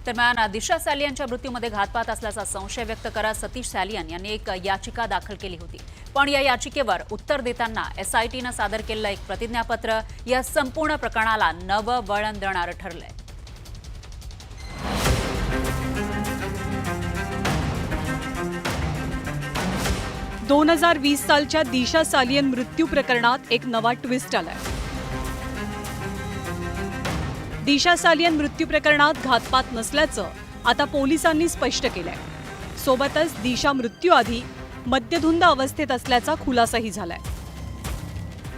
दरम्यान दिशा सालियनच्या मृत्यूमध्ये घातपात असल्याचा संशय व्यक्त करत सतीश सालियन यांनी एक याचिका दाखल केली होती। पण या याचिकेवर उत्तर देताना एसआयटीनं सादर केलेलं एक प्रतिज्ञापत्र या संपूर्ण प्रकरणाला नवं वळण देणारं ठरलंय। – 2020 सालच्या दिशा सालियन मृत्यू प्रकरणात एक नवा ट्विस्ट आलाय। दिशा सालियन मृत्यू प्रकरणात घातपात नसल्याचं आता पोलिसांनी स्पष्ट केलंय। सोबतच दिशा मृत्यूआधी मद्यधुंद अवस्थेत असल्याचा खुलासाही झालाय।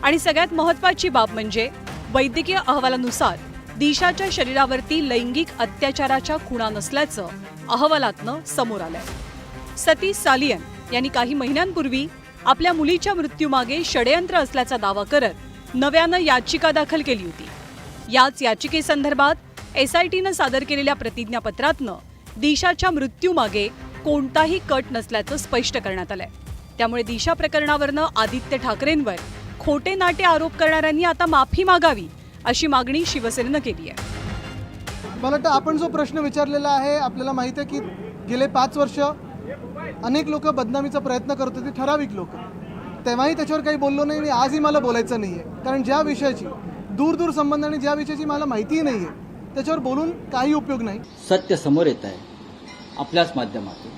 आणि सगळ्यात महत्त्वाची बाब म्हणजे वैद्यकीय अहवालानुसार दिशाच्या शरीरावरती लैंगिक अत्याचाराच्या खुणा नसल्याचं अहवालातनं समोर आलंय। सतीश सालियन यांनी काही महिन्यांपूर्वी आपल्या मुलीच्या मृत्यूमागे षडयंत्र असल्याचा दावा करत नव्यानं याचिका दाखल केली होती। याच याचिकेसंदर्भात एसआयटीनं सादर केलेल्या प्रतिज्ञापत्रातनं दिशाच्या मृत्यूमागे कोणताही कट नसल्याचं स्पष्ट करण्यात आलंय। त्यामुळे दिशा प्रकरणावरनं आदित्य ठाकरेंवर खोटे नाटे आरोप करणाऱ्यांनी आता माफी मागावी अशी मागणी शिवसेनेनं केली आहे। मला वाटतं आपण जो प्रश्न विचारलेला आहे, आपल्याला माहिती आहे की गेले 5 वर्ष अनेक लोक बदनामीचा प्रयत्न करत होते, ठराविक लोक। तेव्हाही त्याच्यावर काही बोललो नाही आणि आजही मला बोलायचं नाही आहे, कारण ज्या विषयाची दूर संबंध आणि ज्या विषयाची मला माहितीही नाही आहे त्याच्यावर बोलून काही उपयोग नाही। सत्य समोर येत आहे आपल्याच माध्यमातून।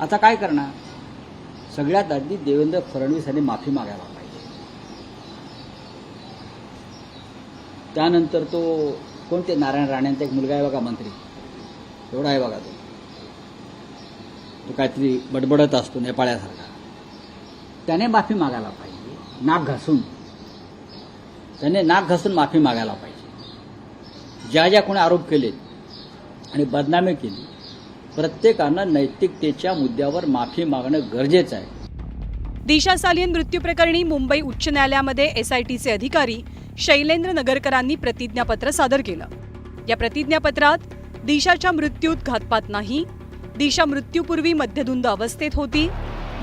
आता काय करणार? सगळ्यात आधी देवेंद्र फडणवीस यांनी माफी मागायला पाहिजे। त्यानंतर तो कोणते नारायण राणेंचा एक मुलगा आहे बघा, मंत्री एवढा आहे बघा, तो काहीतरी बडबडत असतो नेपाळ्यासारखा, त्याने माफी मागायला पाहिजे। त्याने नाक घासून माफी मागायला पाहिजे। ज्या कोणी आरोप केले आणि बदनामी केली, प्रत्येकानं नैतिकतेच्या मुद्द्यावर माफी मागणं गरजेचं आहे। दिशा सालियन मृत्यू प्रकरणी मुंबई उच्च न्यायालयामध्ये एसआयटीचे अधिकारी शैलेंद्र नगरकरांनी प्रतिज्ञापत्र सादर केलं। या प्रतिज्ञापत्रात दिशाच्या मृत्यूत घातपात नाही, दिशा मृत्यूपूर्वी मद्यधुंद अवस्थेत होती,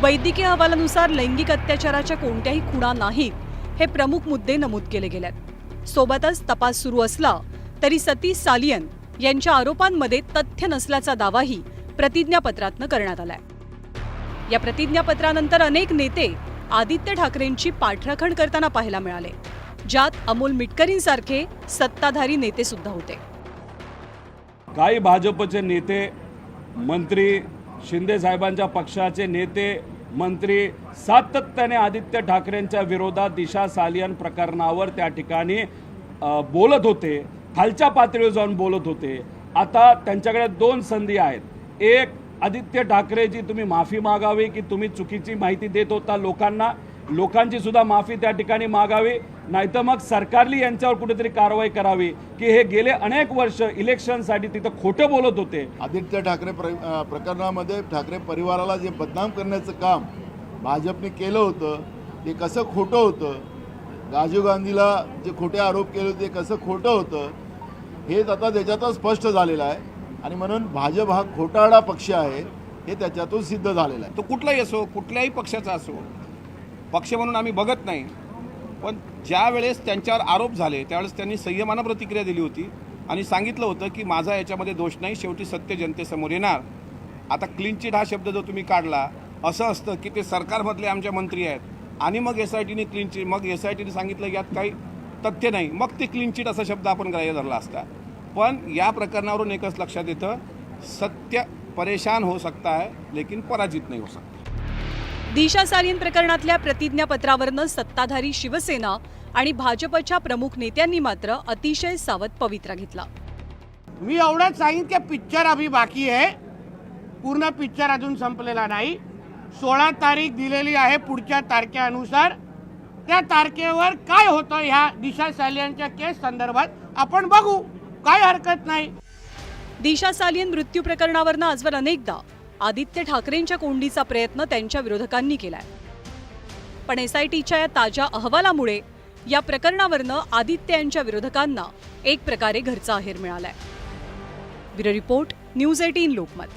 वैद्यकीय अहवालानुसार लैंगिक अत्याचाराच्या कोणत्याही खुणा नाहीत, हे प्रमुख मुद्दे नमूद केले गेलेत। सोबतच तपास सुरू असला तरी सतीश सालियन यांच्या आरोपांमध्ये तथ्य नसल्याचा दावाही प्रतिज्ञापत्रातनं करण्यात आलाय। या प्रतिज्ञापत्रानंतर अनेक नेते आदित्य ठाकरेंची पाठराखण करताना पाहायला मिळाले, ज्यात अमोल मिटकरींसारखे सत्ताधारी नेते सुद्धा होते। काही भाजपचे नेते मंत्री, शिंदे साहेबांच्या पक्षाचे नेते मंत्री सातत्याने आदित्य ठाकरेंच्या विरोधात दिशा सालियन प्रकरणावर त्या ठिकाणी बोलत होते, खालच्या पातळीवर जाऊन बोलत होते। आता त्यांच्याकडे 2 संधी आहेत। एक, आदित्य ठाकरेजी तुम्ही माफी मागावी की तुम्ही चुकीची माहिती देत होता लोकांना, लोकांची सुद्धा माफी त्या ठिकाणी मागावी, नाहीतर मग सरकारने यांच्यावर कुठेतरी कारवाई करावी की हे गेले अनेक वर्ष इलेक्शनसाठी तिथं खोटं बोलत होते। आदित्य ठाकरे प्रकरणामध्ये ठाकरे परिवाराला जे बदनाम करण्याचं काम भाजपने केलं होतं ते कसं खोटं होतं, राजीव गांधीला जे खोटे आरोप केले होते कसं खोटं होतं, हे आता त्याच्यातच स्पष्ट झालेलं आहे। आणि म्हणून भाजप हा खोटारडा पक्ष आहे हे त्याच्यातून सिद्ध झालेलं आहे। तो कुठलाही असो, कुठल्याही पक्षाचा असो, पक्ष म्हणून आम्ही बघत नाही, पण ज्या वेळेस त्यांच्यावर आरोप झाले त्यावेळेस त्यांनी संयमानं प्रतिक्रिया दिली होती आणि सांगितलं होतं की माझा याच्यामध्ये दोष नाही, शेवटी सत्य जनतेसमोर येणार। आता क्लीन चिट हा शब्द जो तुम्ही काढला, असं असतं की ते सरकारमधले आमच्या मंत्री आहेत आणि मग एसआयटीने क्लीन चिट, मग एसआयटीने सांगितलं यात काही तथ्य नाही, मग ते क्लीन चिट असा शब्द आपण ग्राह्य धरला असता। पण या प्रकरणावरून एकच लक्षात येतं, सत्य परेशान हो सकता है लेकिन पराजित नहीं हो सकता। दिशा सालियन प्रकरणातल्या प्रतिज्ञापत्रावरनं सत्ताधारी शिवसेना आणि भाजपच्या प्रमुख नेत्यांनी मात्र अतिशय सावध पवित्रा घेतला। मी एवढंच सांगेन की पिक्चर अभी बाकी आहे, पूर्ण पिक्चर अजून संपलेला नाही। 16 तारीख दिलेली आहे, पुढच्या तारखेनुसार त्या तारखेवर काय होतं ह्या दिशा सालियनच्या केस संदर्भात आपण बघू, काय हरकत नाही। दिशा सालियन मृत्यू प्रकरणावरनं आजवर अनेकदा आदित्य ठाकरेंच्या कोंडीचा प्रयत्न त्यांच्या विरोधकांनी केलाय, पण एसआयटीच्या या ताज्या अहवालामुळे या प्रकरणावरनं आदित्य यांच्या विरोधकांना एक प्रकारे घरचा अहेर मिळालाय। Bureau report, news 18 Lokmat.